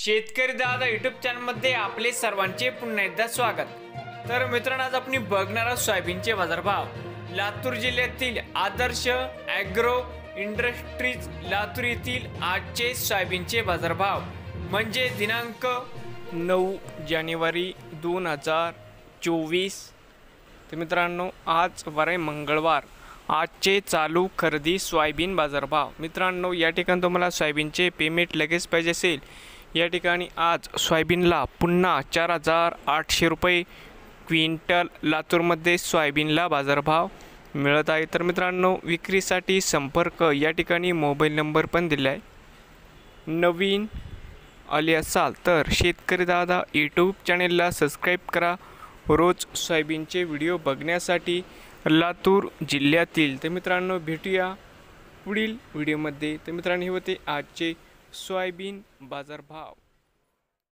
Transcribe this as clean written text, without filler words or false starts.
शेतकरी दादा यूट्यूब चॅनलमध्ये आपले सर्वांचे पुन्हा एकदा स्वागत। तर मित्रांनो, आज आपण बघणार आहोत सोयाबीनचे बाजारभाव। लातूर जिल्ह्यातील आदर्श ॲग्रो इंडस्ट्रीज लातूर येथील आजचे सोयाबीनचे बाजारभाव म्हणजे दिनांक 9 जानेवारी 2024। तर मित्रांनो, आज वार आहे मंगळवार। आजचे चालू खरेदी सोयाबीन बाजारभाव। मित्रांनो, या ठिकाणी तुम्हाला सोयाबीनचे पेमेंट लगेच पाहिजे असेल, या ठिकाणी आज सोयाबीनला पुन्हा 4800 रुपये क्विंटल लातूरमध्ये सोयाबीनला बाजारभाव मिळत आहे। तर मित्रांनो, विक्रीसाठी संपर्क या ठिकाणी मोबाईल नंबर पण दिला आहे। नवीन आले असाल तर शेतकरी दादा यूट्यूब चॅनेलला सबस्क्राईब करा रोज सोयाबीनचे व्हिडिओ बघण्यासाठी लातूर जिल्ह्यातील। तर मित्रांनो, भेटूया पुढील व्हिडिओमध्ये। तर मित्रांनो, हे होते आजचे सोयाबीन बाजारभाव।